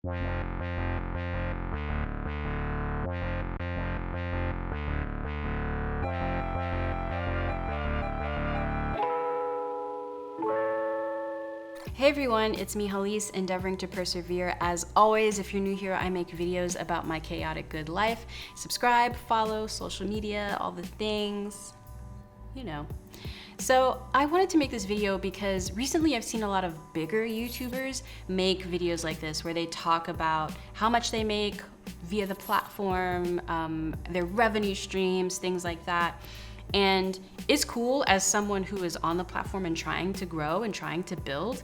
Hey everyone, it's me Halise, endeavoring to persevere. As always, if you're new here, I make videos about my chaotic good life. Subscribe, follow, social media, all the things, you know. So I wanted to make this video because recently I've seen a lot of bigger YouTubers make videos like this where they talk about how much they make via the platform, their revenue streams, things like that. And it's cool as someone who is on the platform and trying to grow and trying to build.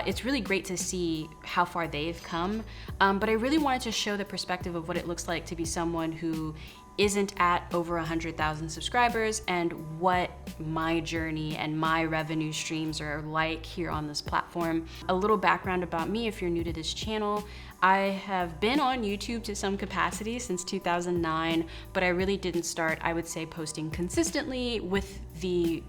It's really great to see how far they've come. But I really wanted to show the perspective of what it looks like to be someone who isn't at over 100,000 subscribers and what my journey and my revenue streams are like here on this platform. A little background about me if you're new to this channel. I have been on YouTube to some capacity since 2009, but I really didn't start, I would say, posting consistently with the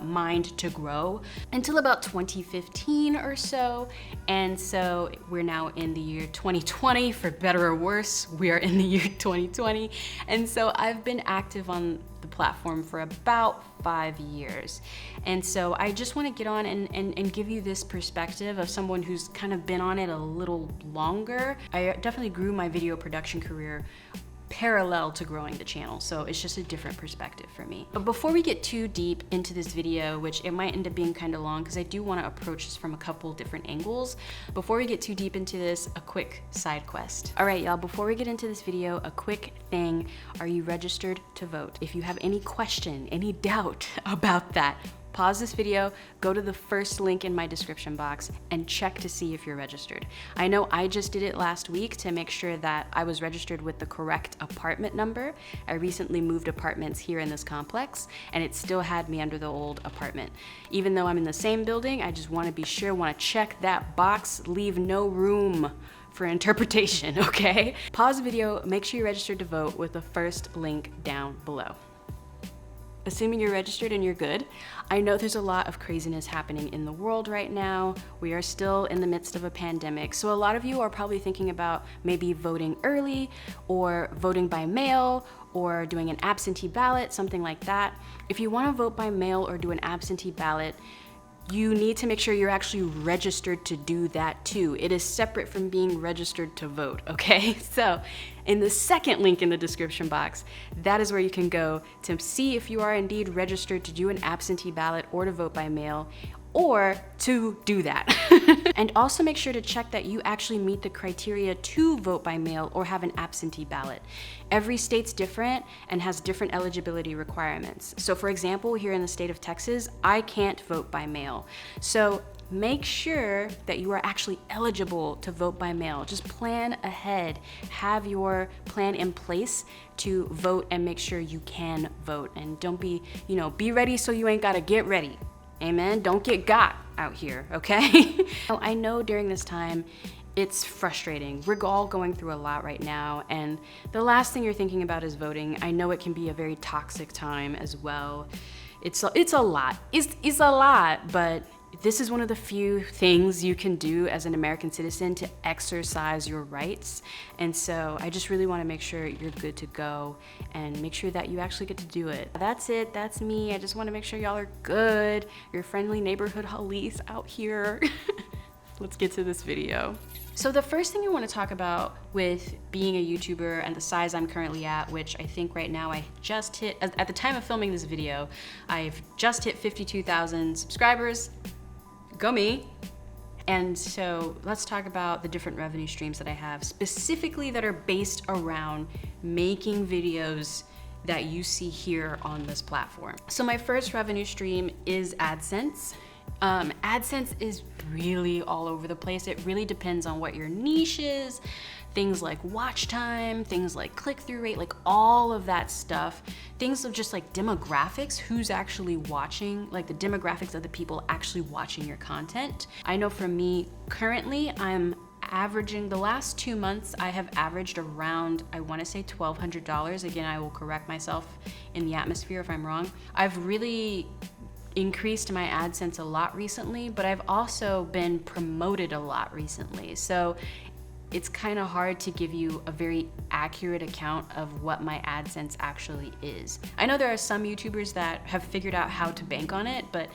mind to grow until about 2015 or so. And so we're now in the year 2020, for better or worse, we are in the year 2020. And so I've been active on the platform for about 5 years. And so I just want to get on and give you this perspective of someone who's kind of been on it a little longer. I definitely grew my video production career parallel to growing the channel, so it's just a different perspective for me. But before we get too deep into this video, which it might end up being kind of long because I do want to approach this from a couple different angles, before we get too deep into this, a quick side quest. All right, y'all, before we get into this video, a quick thing. Are you registered to vote? If you have any question, any doubt about that, pause this video, go to the first link in my description box and check to see if you're registered. I know I just did it last week to make sure that I was registered with the correct apartment number. I recently moved apartments here in this complex and it still had me under the old apartment. Even though I'm in the same building, I just want to be sure, want to check that box, leave no room for interpretation, okay? Pause the video, make sure you're registered to vote with the first link down below. Assuming you're registered and you're good, I know there's a lot of craziness happening in the world right now. We are still in the midst of a pandemic. So a lot of you are probably thinking about maybe voting early or voting by mail or doing an absentee ballot, something like that. If you want to vote by mail or do an absentee ballot, you need to make sure you're actually registered to do that too. It is separate from being registered to vote, okay? So in the second link in the description box, that is where you can go to see if you are indeed registered to do an absentee ballot or to vote by mail, or to do that. And also make sure to check that you actually meet the criteria to vote by mail or have an absentee ballot. Every state's different and has different eligibility requirements. So for example, here in the state of Texas, I can't vote by mail. So make sure that you are actually eligible to vote by mail. Just plan ahead, have your plan in place to vote and make sure you can vote. And don't be, be ready so you ain't gotta get ready. Amen. Don't get got out here, okay? I know during this time, it's frustrating. We're all going through a lot right now, and the last thing you're thinking about is voting. I know it can be a very toxic time as well. It's a lot. It's a lot, but this is one of the few things you can do as an American citizen to exercise your rights. And so I just really want to make sure you're good to go and make sure that you actually get to do it. That's it. That's me. I just want to make sure y'all are good. Your friendly neighborhood Halise out here. Let's get to this video. So the first thing I want to talk about with being a YouTuber and the size I'm currently at, which I think right now I just hit, at the time of filming this video, I've just hit 52,000 subscribers. Go me. And so let's talk about the different revenue streams that I have, specifically that are based around making videos that you see here on this platform. So my first revenue stream is AdSense. AdSense is really all over the place. It really depends on what your niche is. Things like watch time, things like click-through rate, like all of that stuff. Things of just like demographics, who's actually watching, like the demographics of the people actually watching your content. I know for me, currently, I'm averaging, the last 2 months, I have averaged around, I wanna say $1,200. Again, I will correct myself in the atmosphere if I'm wrong. I've really increased my AdSense a lot recently, but I've also been promoted a lot recently. So it's kind of hard to give you a very accurate account of what my AdSense actually is. I know there are some YouTubers that have figured out how to bank on it, but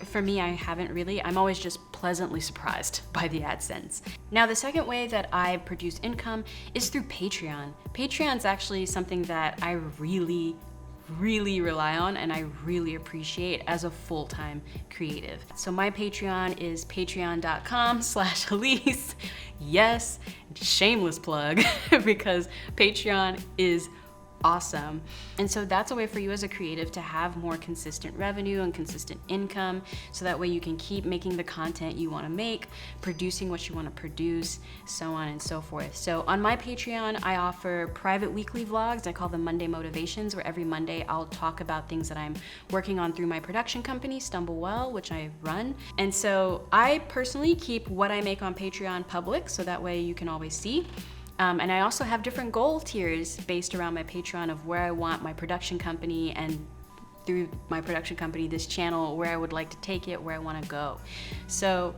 for me, I haven't really. I'm always just pleasantly surprised by the AdSense. Now, the second way that I produce income is through Patreon. Patreon's actually something that I really rely on and I really appreciate as a full-time creative. So my Patreon is patreon.com/Halise. Yes, shameless plug because Patreon is awesome. And so that's a way for you as a creative to have more consistent revenue and consistent income, so that way you can keep making the content you want to make, producing what you want to produce, so on and so forth. So on my Patreon, I offer private weekly vlogs. I call them Monday Motivations, where every Monday I'll talk about things that I'm working on through my production company, StumbleWell, which I run. And so I personally keep what I make on Patreon public, so that way you can always see. And I also have different goal tiers based around my Patreon of where I want my production company, and through my production company, this channel, where I would like to take it, where I want to go. So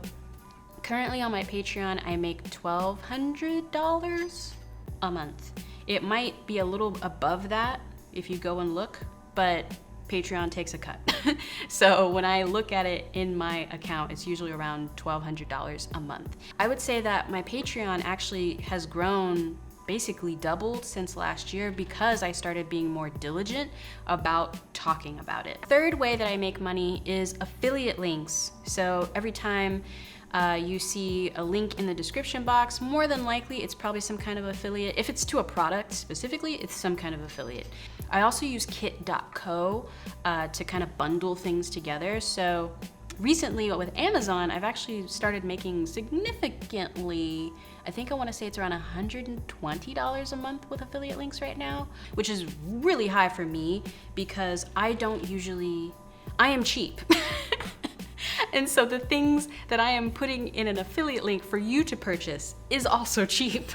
currently on my Patreon, I make $1,200 a month. It might be a little above that if you go and look, but Patreon takes a cut. So when I look at it in my account, it's usually around $1,200 a month. I would say that my Patreon actually has grown, basically doubled since last year, because I started being more diligent about talking about it. Third way that I make money is affiliate links. So every time you see a link in the description box, more than likely it's probably some kind of affiliate. If it's to a product specifically, it's some kind of affiliate. I also use kit.co to kind of bundle things together. So recently with Amazon, I've actually started making significantly, I think I want to say it's around $120 a month with affiliate links right now, which is really high for me because I am cheap. And so the things that I am putting in an affiliate link for you to purchase is also cheap.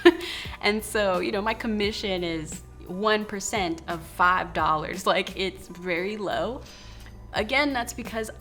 And so, you know, my commission is 1% of $5. Like, it's very low. Again, that's because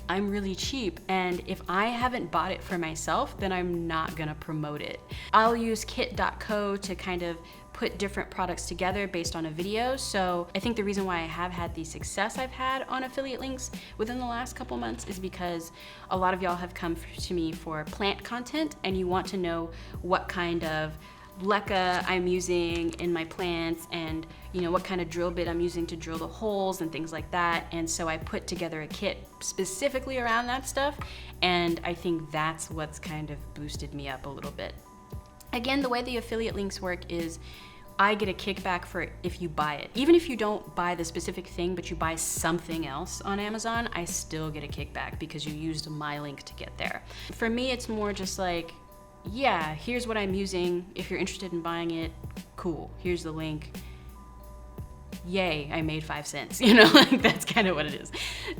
I'm really cheap, and if I haven't bought it for myself, then I'm not gonna promote it. I'll use kit.co to kind of put different products together based on a video. So I think the reason why I have had the success I've had on affiliate links within the last couple months is because a lot of y'all have come to me for plant content, and you want to know what kind of leca I'm using in my plants, and you know what kind of drill bit I'm using to drill the holes and things like that. And so I put together a kit specifically around that stuff, and I think that's what's kind of boosted me up a little bit. Again, the way the affiliate links work is I get a kickback for if you buy it. Even if you don't buy the specific thing, but you buy something else on Amazon, I still get a kickback because you used my link to get there. For me, it's more just like, yeah, here's what I'm using. If you're interested in buying it, cool. Here's the link. Yay, I made 5 cents. You know, like that's kind of what it is.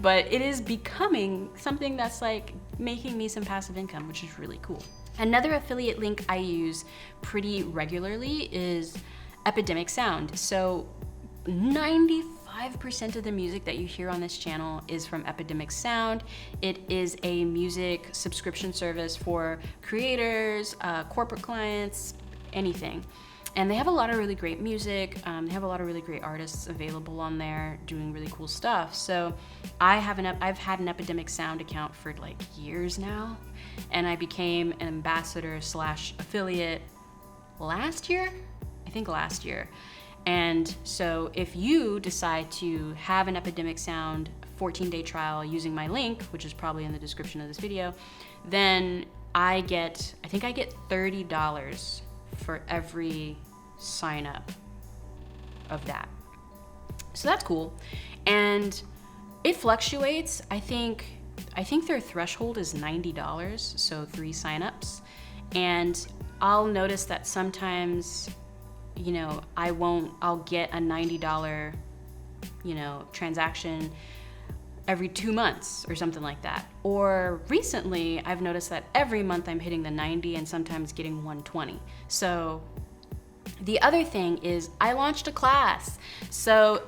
But it is becoming something that's like making me some passive income, which is really cool. Another affiliate link I use pretty regularly is Epidemic Sound. So 95% of the music that you hear on this channel is from Epidemic Sound. It is a music subscription service for creators, corporate clients, anything. And they have a lot of really great music. They have a lot of really great artists available on there doing really cool stuff. So I've had an Epidemic Sound account for like years now, and I became an ambassador / affiliate last year. And so if you decide to have an Epidemic Sound 14-day trial using my link, which is probably in the description of this video, then I think I get $30 for every sign up of that. So that's cool. And it fluctuates. I think their threshold is $90, so 3 signups. And I'll notice that sometimes, you know, I'll get a $90, you know, transaction every 2 months or something like that. Or recently, I've noticed that every month I'm hitting the 90 and sometimes getting 120. So The other thing is I launched a class. So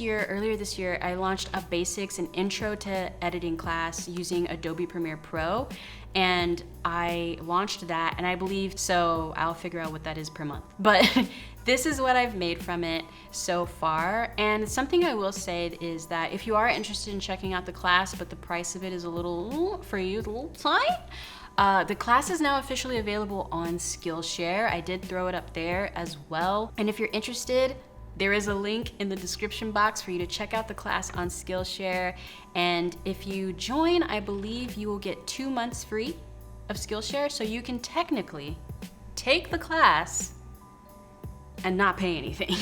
earlier this year, I launched a basics and intro to editing class using Adobe Premiere Pro. And I launched that, and I believe, so I'll figure out what that is per month. But this is what I've made from it so far. And something I will say is that if you are interested in checking out the class, but the price of it is a little tight, the class is now officially available on Skillshare. I did throw it up there as well. And if you're interested, there is a link in the description box for you to check out the class on Skillshare. And if you join, I believe you will get 2 months free of Skillshare. So you can technically take the class and not pay anything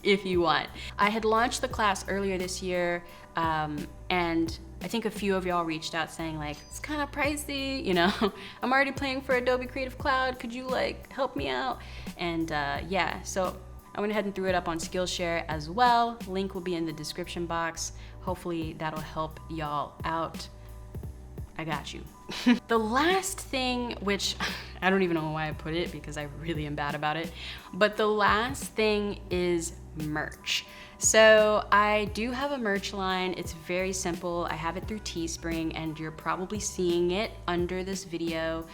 if you want. I had launched the class earlier this year, and I think a few of y'all reached out saying like, it's kind of pricey, you know, I'm already paying for Adobe Creative Cloud, could you like help me out? And yeah, so I went ahead and threw it up on Skillshare as well. Link will be in the description box. Hopefully that'll help y'all out. I got you. The last thing, which I don't even know why I put it because I really am bad about it, but the last thing is merch. So I do have a merch line. It's very simple. I have it through Teespring, and you're probably seeing it under this video.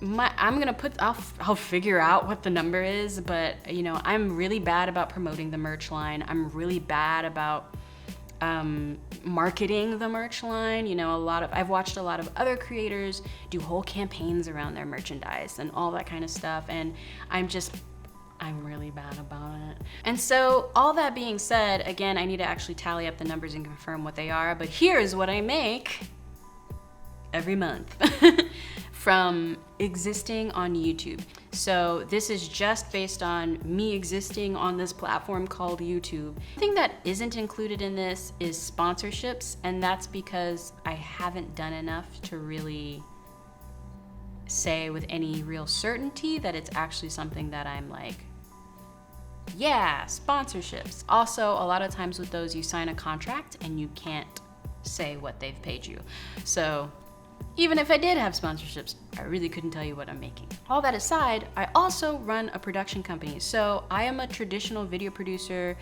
I'll figure out what the number is, but you know, I'm really bad about promoting the merch line. I'm really bad about marketing the merch line. You know, I've watched a lot of other creators do whole campaigns around their merchandise and all that kind of stuff, and I'm really bad about it. And so all that being said, again, I need to actually tally up the numbers and confirm what they are, but here's what I make every month from existing on YouTube. So this is just based on me existing on this platform called YouTube. The thing that isn't included in this is sponsorships, and that's because I haven't done enough to really say with any real certainty that it's actually something that I'm like, yeah, sponsorships. Also, a lot of times with those, you sign a contract and you can't say what they've paid you. So even if I did have sponsorships, I really couldn't tell you what I'm making. All that aside, I also run a production company. So I am a traditional video producer.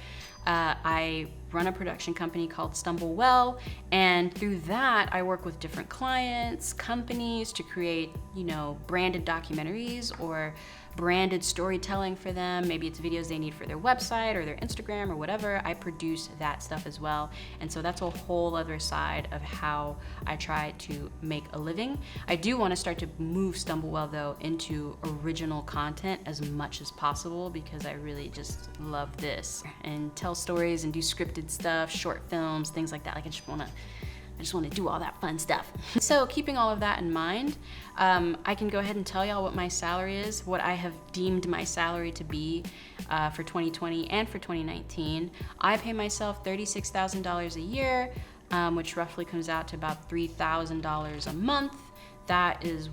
I run a production company called Stumble Well, and through that, I work with different clients, companies to create, you know, branded documentaries or branded storytelling for them. Maybe it's videos they need for their website or their Instagram or whatever. I produce that stuff as well. And so that's a whole other side of how I try to make a living. I do want to start to move Stumble Well though into original content as much as possible, because I really just love this and tell stories and do scripted stuff, short films, things like that. Like I just want to do all that fun stuff. So keeping all of that in mind, I can go ahead and tell y'all what my salary is, what I have deemed my salary to be for 2020 and for 2019. I pay myself $36,000 a year, which roughly comes out to about $3,000 a month. That is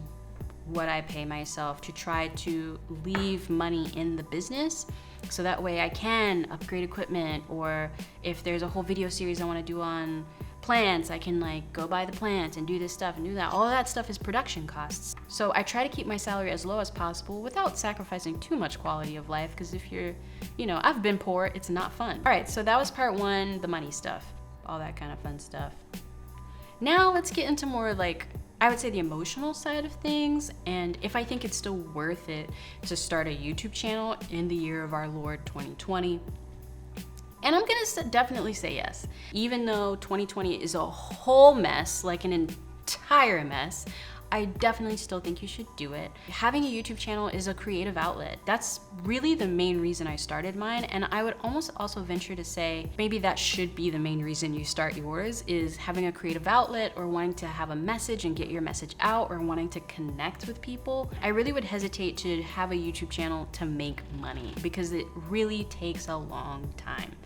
what I pay myself to try to leave money in the business, so that way I can upgrade equipment, or if there's a whole video series I want to do on plants, I can like go buy the plants and do this stuff and do that. All of that stuff is production costs. So I try to keep my salary as low as possible without sacrificing too much quality of life, because if you're, you know, I've been poor, it's not fun. All right, so that was part one, the money stuff, all that kind of fun stuff. Now let's get into more like, I would say, the emotional side of things, and if I think it's still worth it to start a YouTube channel in the year of our Lord 2020. And I'm gonna definitely say yes. Even though 2020 is a whole mess, like an entire mess, I definitely still think you should do it. Having a YouTube channel is a creative outlet. That's really the main reason I started mine, and I would almost also venture to say maybe that should be the main reason you start yours, is having a creative outlet or wanting to have a message and get your message out, or wanting to connect with people. I really would hesitate to have a YouTube channel to make money, because it really takes a long time.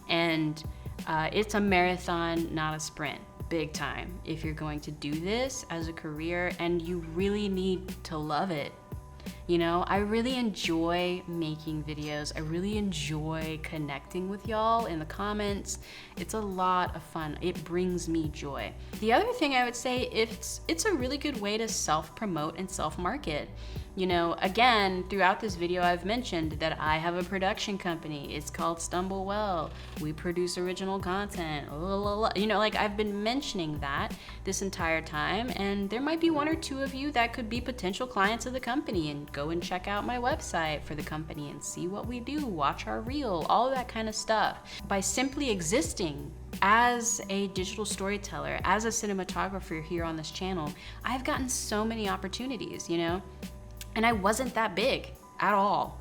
And it's a marathon, not a sprint. Big time if you're going to do this as a career, and you really need to love it. You know, I really enjoy making videos. I really enjoy connecting with y'all in the comments. It's a lot of fun. It brings me joy. The other thing I would say, it's a really good way to self-promote and self-market. You know, again, throughout this video, I've mentioned that I have a production company. It's called Stumblewell. We produce original content. You know, like, I've been mentioning that this entire time, and there might be one or two of you that could be potential clients of the company, and go and check out my website for the company and see what we do, watch our reel, all that kind of stuff. By simply existing as a digital storyteller, as a cinematographer here on this channel, I've gotten so many opportunities, you know? And I wasn't that big at all.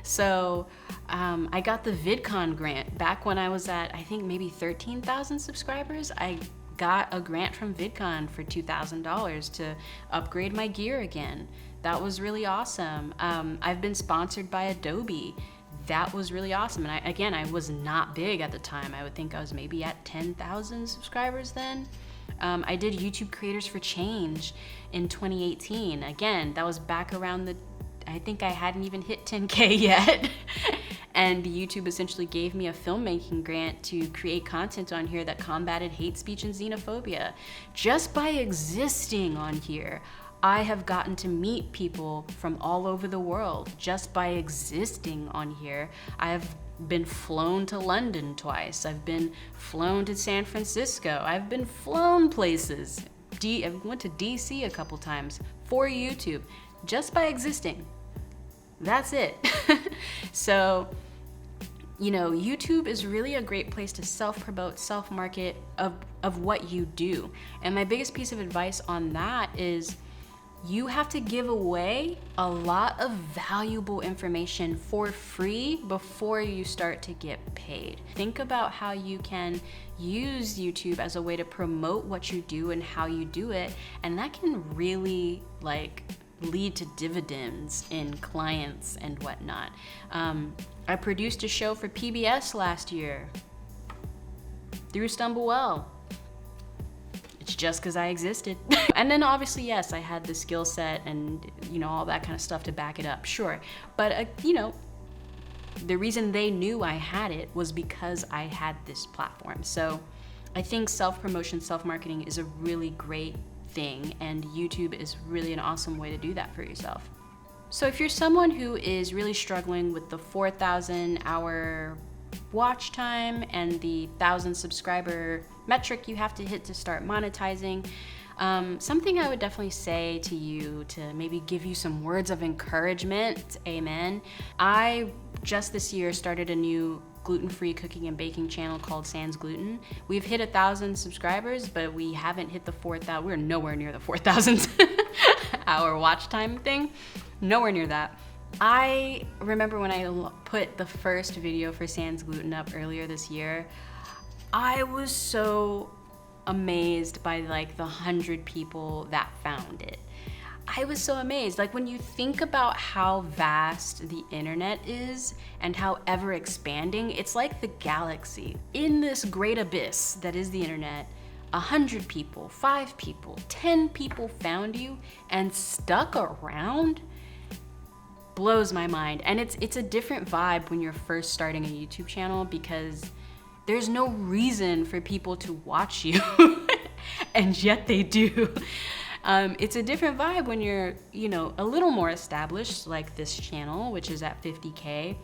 So I got the VidCon grant back when I was at, I think, maybe 13,000 subscribers. I got a grant from VidCon for $2,000 to upgrade my gear again. That was really awesome. I've been sponsored by Adobe. That was really awesome. And I was not big at the time. I would think I was maybe at 10,000 subscribers then. I did YouTube Creators for Change in 2018. Again, that was back around I think I hadn't even hit 10K yet. And YouTube essentially gave me a filmmaking grant to create content on here that combated hate speech and xenophobia. Just by existing on here, I have gotten to meet people from all over the world. Just by existing on here, I have been flown to London twice. I've been flown to San Francisco. I've been flown places. I went to DC a couple times for YouTube, just by existing. That's it. So, you know, YouTube is really a great place to self-promote, self-market of what you do. And my biggest piece of advice on that is, you have to give away a lot of valuable information for free before you start to get paid. Think about how you can use YouTube as a way to promote what you do and how you do it, and that can really lead to dividends in clients and whatnot. I produced a show for PBS last year through Stumblewell. It's just because I existed. And then obviously, yes, I had the skill set and, you know, all that kind of stuff to back it up, sure. But, you know, the reason they knew I had it was because I had this platform. So I think self-promotion, self-marketing is a really great thing, and YouTube is really an awesome way to do that for yourself. So if you're someone who is really struggling with the 4,000 hour watch time and the 1,000 subscriber metric you have to hit to start monetizing, something I would definitely say to you to maybe give you some words of encouragement, amen. I just this year started a new gluten-free cooking and baking channel called Sans Gluten. We've hit 1,000 subscribers, but we haven't hit the 4,000. We're nowhere near the 4,000 hour watch time thing. Nowhere near that. I remember when I put the first video for Sans Gluten up earlier this year, I was so amazed by the 100 people that found it. I was so amazed. When you think about how vast the internet is and how ever expanding, it's like the galaxy. In this great abyss that is the internet, 100 people, 5 people, 10 people found you and stuck around. Blows my mind. And it's a different vibe when you're first starting a YouTube channel, because there's no reason for people to watch you and yet they do. It's a different vibe when you're, you know, a little more established, like this channel, which is at 50K.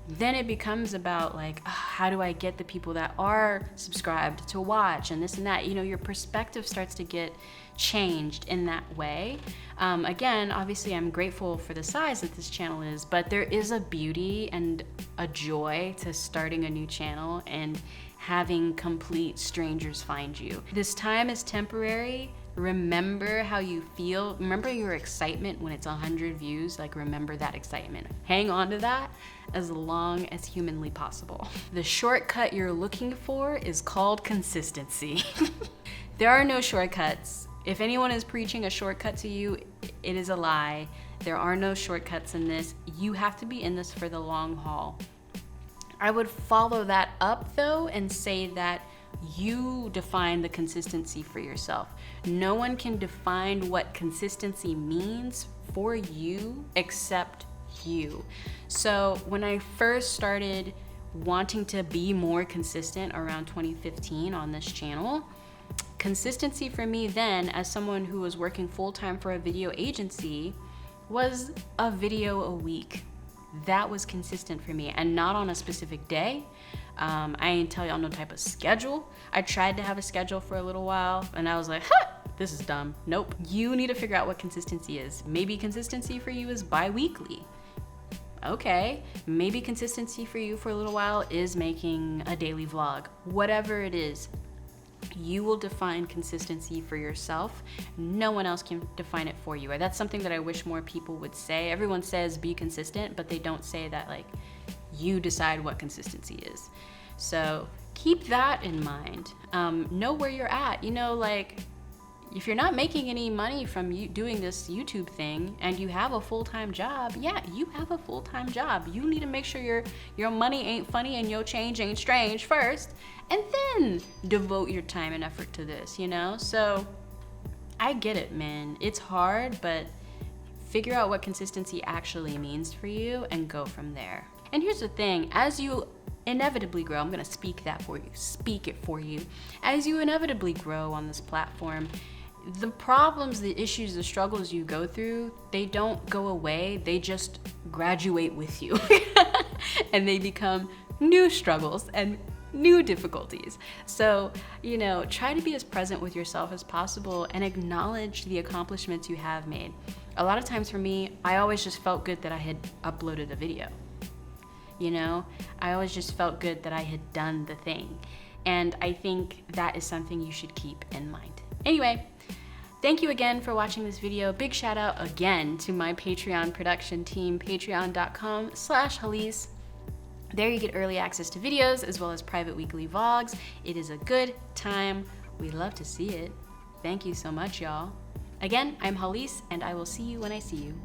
Then it becomes about how do I get the people that are subscribed to watch and this and that. You know, your perspective starts to get changed in that way. Again, obviously I'm grateful for the size that this channel is, but there is a beauty and a joy to starting a new channel and having complete strangers find you. This time is temporary. Remember how you feel. Remember your excitement when it's 100 views. Remember that excitement. Hang on to that as long as humanly possible. The shortcut you're looking for is called consistency. There are no shortcuts. If anyone is preaching a shortcut to you, it is a lie. There are no shortcuts in this. You have to be in this for the long haul. I would follow that up though and say that you define the consistency for yourself. No one can define what consistency means for you except you. So when I first started wanting to be more consistent around 2015 on this channel, consistency for me then, as someone who was working full-time for a video agency, was a video a week. That was consistent for me, and not on a specific day. I ain't tell y'all no type of schedule. I tried to have a schedule for a little while, and I was like, huh, this is dumb. Nope. You need to figure out what consistency is. Maybe consistency for you is bi-weekly. Okay, maybe consistency for you for a little while is making a daily vlog. Whatever it is, you will define consistency for yourself. No one else can define it for you. That's something that I wish more people would say. Everyone says be consistent, but they don't say that like you decide what consistency is. So keep that in mind. Know where you're at. You know, like if you're not making any money from you doing this YouTube thing and you have a full-time job, yeah, you have a full-time job. You need to make sure your money ain't funny and your change ain't strange first, and then devote your time and effort to this, you know? So I get it, man. It's hard, but figure out what consistency actually means for you and go from there. And here's the thing, as you inevitably grow, I'm gonna speak it for you. As you inevitably grow on this platform, the problems, the issues, the struggles you go through, they don't go away, they just graduate with you. And they become new struggles and new difficulties. So, you know, try to be as present with yourself as possible and acknowledge the accomplishments you have made. A lot of times for me, I always just felt good that I had uploaded a video. You know, I always just felt good that I had done the thing. And I think that is something you should keep in mind. Anyway, thank you again for watching this video. Big shout out again to my Patreon production team, patreon.com/Halise. There you get early access to videos as well as private weekly vlogs. It is a good time. We love to see it. Thank you so much, y'all. Again, I'm Halise, and I will see you when I see you.